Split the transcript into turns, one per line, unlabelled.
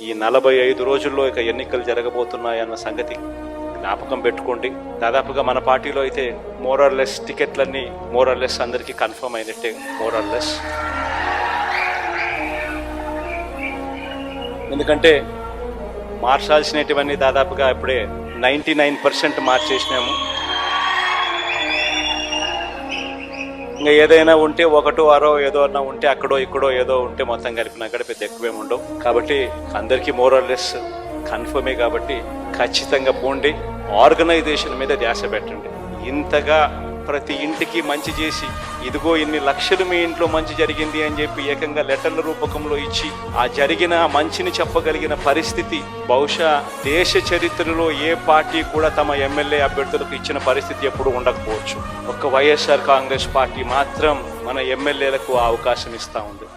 ఈ 45 రోజుల్లో ఇక ఎన్నికలు జరగబోతున్నాయన్న సంగతి జ్ఞాపకం పెట్టుకోండి. దాదాపుగా మన పార్టీలో అయితే మోరల్లెస్ టికెట్లన్నీ మోరల్లెస్ అందరికీ కన్ఫర్మ్ అయినట్టే. మోరల్లెస్ ఎందుకంటే మార్చాల్సినటువన్నీ దాదాపుగా ఇప్పుడే 99% మార్చేసినాము. ఇంకా ఏదైనా ఉంటే ఒకటో అరో ఏదో అన్నా ఉంటే అక్కడో ఇక్కడో ఏదో ఉంటే మొత్తం కలిపినా కూడా పెద్ద ఎక్కువేమి ఉండవు. కాబట్టి అందరికీ మోరల్లెస్ కన్ఫర్మే. కాబట్టి ఖచ్చితంగా పోండి, ఆర్గనైజేషన్ మీద ధ్యాస పెట్టండి. ఇంతగా ప్రతి ఇంటికి మంచి చేసి ఇదిగో ఇన్ని లక్షలు మీ ఇంట్లో మంచి జరిగింది అని చెప్పి ఏకంగా లెటర్ల రూపకంలో ఇచ్చి ఆ జరిగిన మంచిని చెప్పగలిగిన పరిస్థితి బహుశా దేశ చరిత్రలో ఏ పార్టీ కూడా తమ ఎమ్మెల్యే అభ్యర్థులకు ఇచ్చిన పరిస్థితి ఎప్పుడు ఉండకపోవచ్చు. ఒక్క వైఎస్ఆర్ కాంగ్రెస్ పార్టీ మాత్రం మన ఎమ్మెల్యేలకు ఆ అవకాశం ఇస్తూ ఉంది.